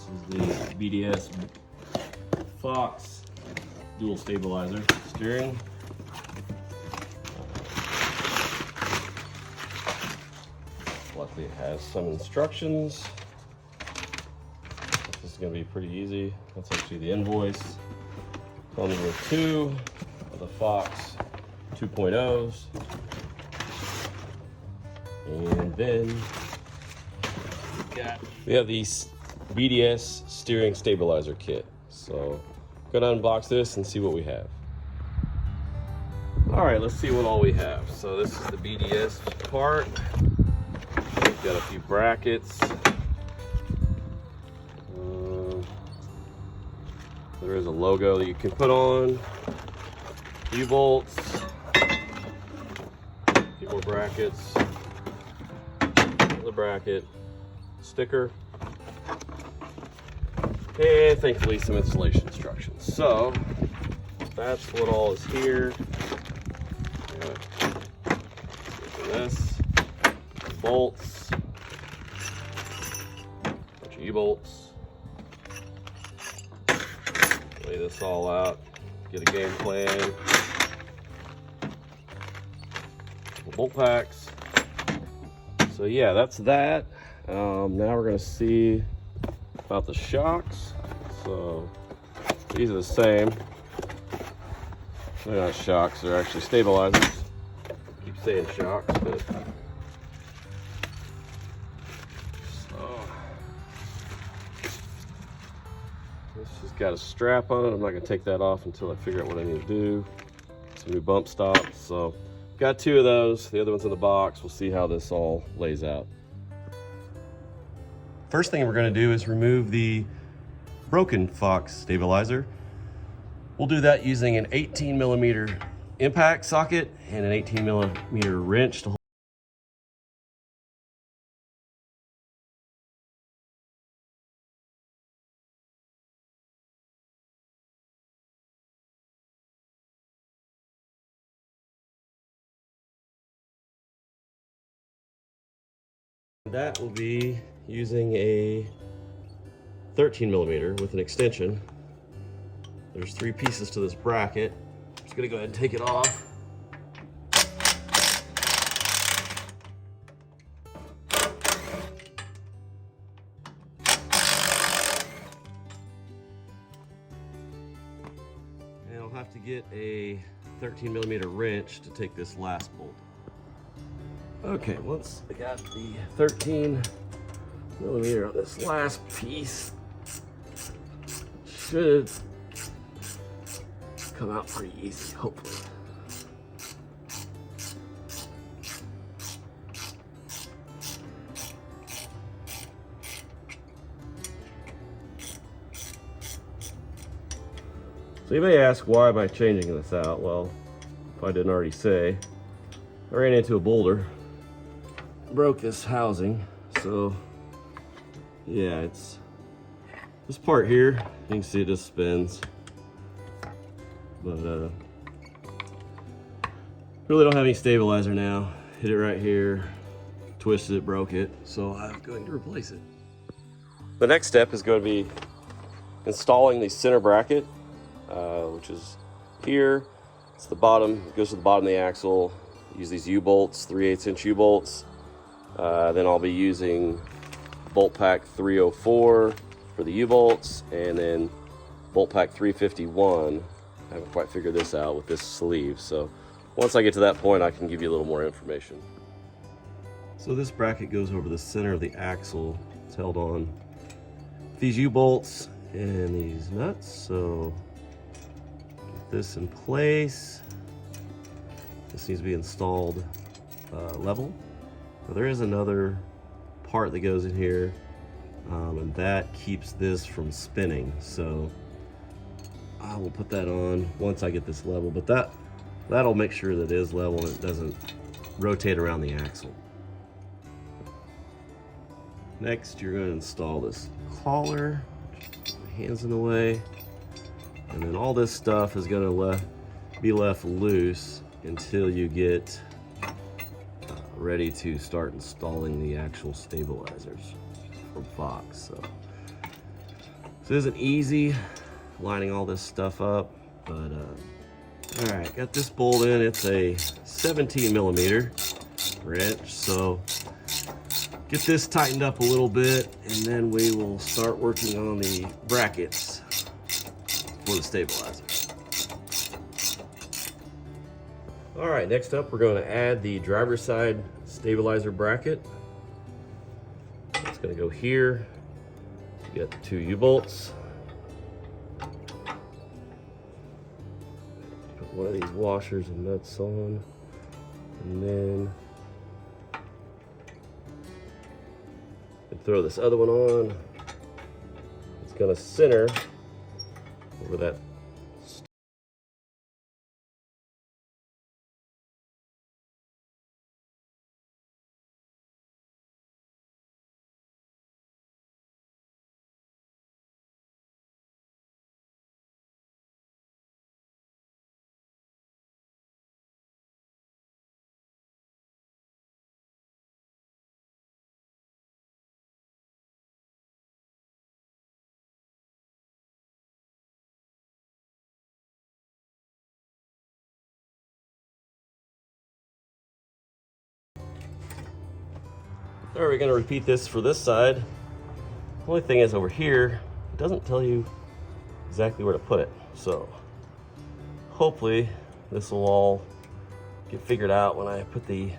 This is the BDS Fox dual stabilizer steering. Luckily it has some instructions. This is going to be pretty easy. That's actually the invoice. Comes with 2 of the Fox 2.0s. And then we have the BDS steering stabilizer kit. So I'm gonna unbox this and see what we have. All right, let's see what all we have. So this is the BDS part. We've got a few brackets. There is a logo that you can put on. U-bolts. A few more brackets. Another bracket. Sticker. And thankfully some installation instructions. So that's what all is here. This, bolts, bunch of U-bolts. Lay this all out, get a game plan. Bolt packs. So yeah, that's that. Now we're gonna see about the shocks. So these are the same. They're not shocks, they're actually stabilizers. I keep saying shocks, but so this just got a strap on it. I'm not gonna take that off until I figure out what I need to do. Some new bump stops. So got 2 of those. The other one's in the box. We'll see how this all lays out. First thing we're going to do is remove the broken Fox stabilizer. We'll do that using an 18mm impact socket and an 18mm wrench to hold. That will be using a 13mm with an extension. There's 3 pieces to this bracket. I'm just gonna go ahead and take it off. And I'll have to get a 13mm wrench to take this last bolt. Okay, once I got the 13mm on this last piece, should come out pretty easy, hopefully. So you may ask, why am I changing this out? Well, if I didn't already say, I ran into a boulder, broke this housing, so yeah, it's this part here. You can see it just spins, but really don't have any stabilizer now. Hit it right here, twisted it, broke it, so I'm going to replace it. The next step is going to be installing the center bracket, which is here. It's the bottom, it goes to the bottom of the axle. Use these U-bolts, 3/8" U-bolts. Then I'll be using bolt pack 304 for the U-bolts, and then bolt pack 351. I haven't quite figured this out with this sleeve, so once I get to that point I can give you a little more information. So this bracket goes over the center of the axle. It's held on these U-bolts and these nuts, so get this in place. This needs to be installed level. Now, there is another part that goes in here, and that keeps this from spinning. So I will put that on once I get this level, but that'll make sure that it is level and it doesn't rotate around the axle. Next, you're going to install this collar. My hands in the way, and then all this stuff is going to be left loose until you get ready to start installing the actual stabilizers from Fox. So So it isn't easy lining all this stuff up, but all right, got this bolt in. It's a 17mm wrench, so get this tightened up a little bit, and then we will start working on the brackets for the stabilizer. All right, next up we're going to add the driver's side stabilizer bracket. It's going to go here. You got the 2 U-bolts. Put one of these washers and nuts on, and then throw this other one on. It's going to center over that. All right, we're going to repeat this for this side. The only thing is over here, it doesn't tell you exactly where to put it. So hopefully this will all get figured out when I put the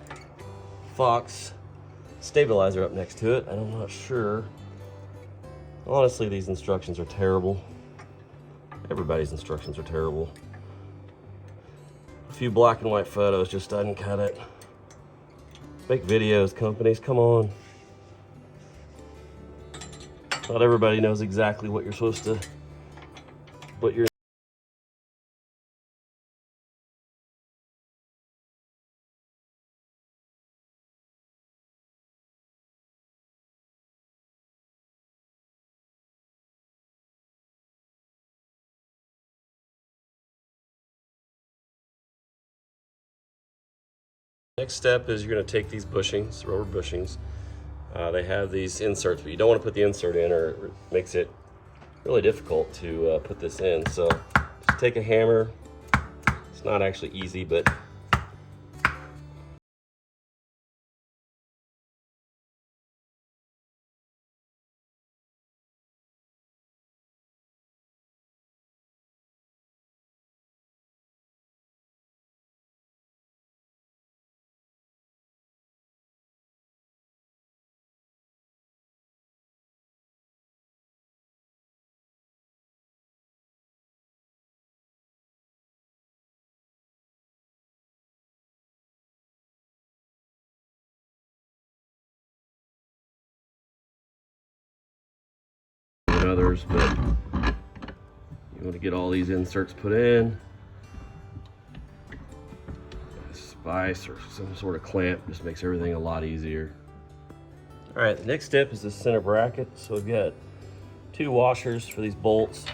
Fox stabilizer up next to it. And I'm not sure. Honestly, these instructions are terrible. Everybody's instructions are terrible. A few black and white photos just doesn't cut it. Make videos, companies, come on. Not everybody knows exactly what you're supposed to, what you're. Next step is you're going to take these bushings, rubber bushings. They have these inserts, but you don't want to put the insert in, or it makes it really difficult to put this in. So just take a hammer. It's not actually easy, but others, but you want to get all these inserts put in. A spice or some sort of clamp just makes everything a lot easier. All right, the next step is the center bracket. So we've got 2 washers for these bolts.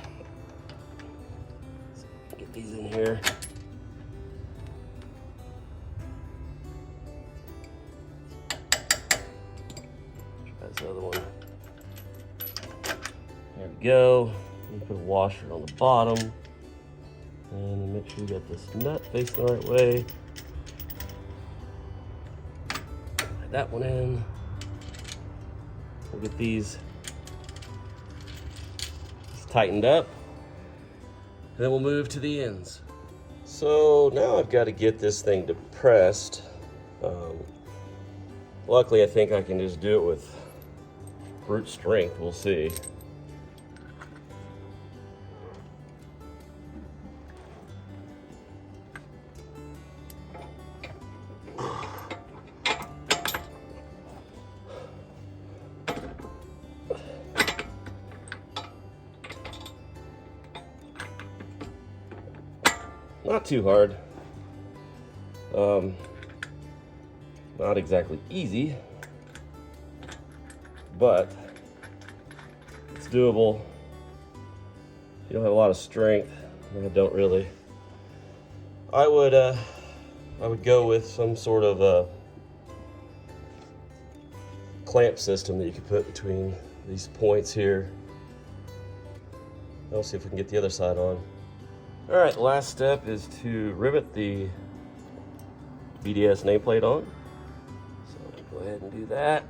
Let's get these in here. Try this other one. There we go. You put a washer on the bottom, and then make sure you got this nut facing the right way. Slide that one in. We'll get these tightened up, and then we'll move to the ends. So now I've got to get this thing depressed. Luckily, I think I can just do it with brute strength. We'll see. Not too hard. Not exactly easy, but it's doable. If you don't have a lot of strength, I don't really. I would go with some sort of a clamp system that you could put between these points here. We'll see if we can get the other side on. All right, the last step is to rivet the BDS nameplate on. So I'm gonna go ahead and do that.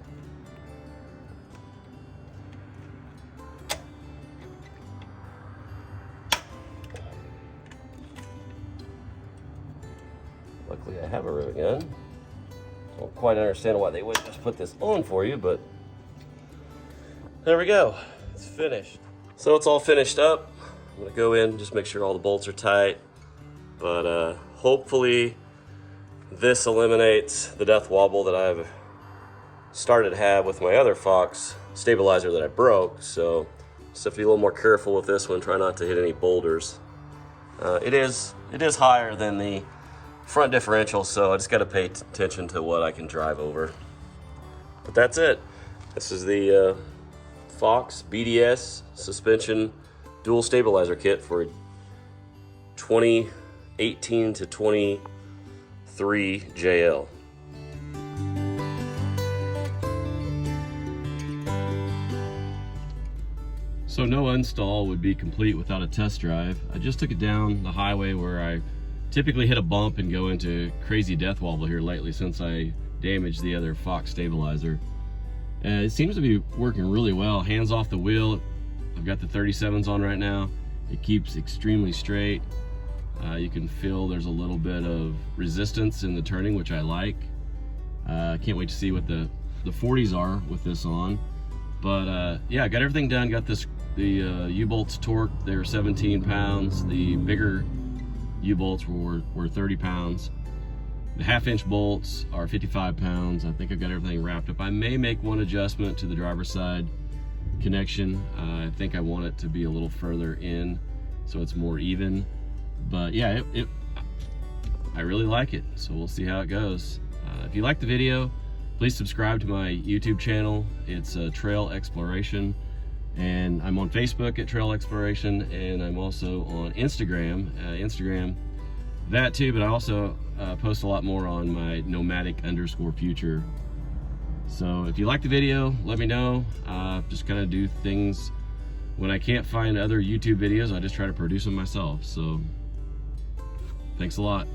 Luckily I have a rivet gun. Don't quite understand why they wouldn't just put this on for you, but there we go. It's finished. So it's all finished up. I'm gonna go in, just make sure all the bolts are tight. But hopefully this eliminates the death wobble that I've started to have with my other Fox stabilizer that I broke. So just have to be a little more careful with this one. Try not to hit any boulders. It is higher than the front differential, so I just got to pay attention to what I can drive over. But that's it. This is the Fox BDS suspension dual stabilizer kit for 2018 to 23 JL. So no install would be complete without a test drive. I just took it down the highway where I typically hit a bump and go into crazy death wobble here lately since I damaged the other Fox stabilizer. It seems to be working really well. Hands off the wheel. I've got the 37s on right now. It keeps extremely straight. You can feel there's a little bit of resistance in the turning, which I like. Can't wait to see what the 40s are with this on. But yeah, got everything done. Got the U-bolts torqued. They were 17 pounds. The bigger U-bolts were 30 pounds. The half-inch bolts are 55 pounds. I think I've got everything wrapped up. I may make one adjustment to the driver's side connection. I think I want it to be a little further in so it's more even. But yeah, I really like it. So we'll see how it goes. If you like the video, please subscribe to my YouTube channel. It's Trail Exploration. And I'm on Facebook at Trail Exploration, and I'm also on Instagram, that too, but I also post a lot more on my nomadic_future. So if you like the video, let me know. Just kind of do things when I can't find other YouTube videos. I just try to produce them myself. So thanks a lot.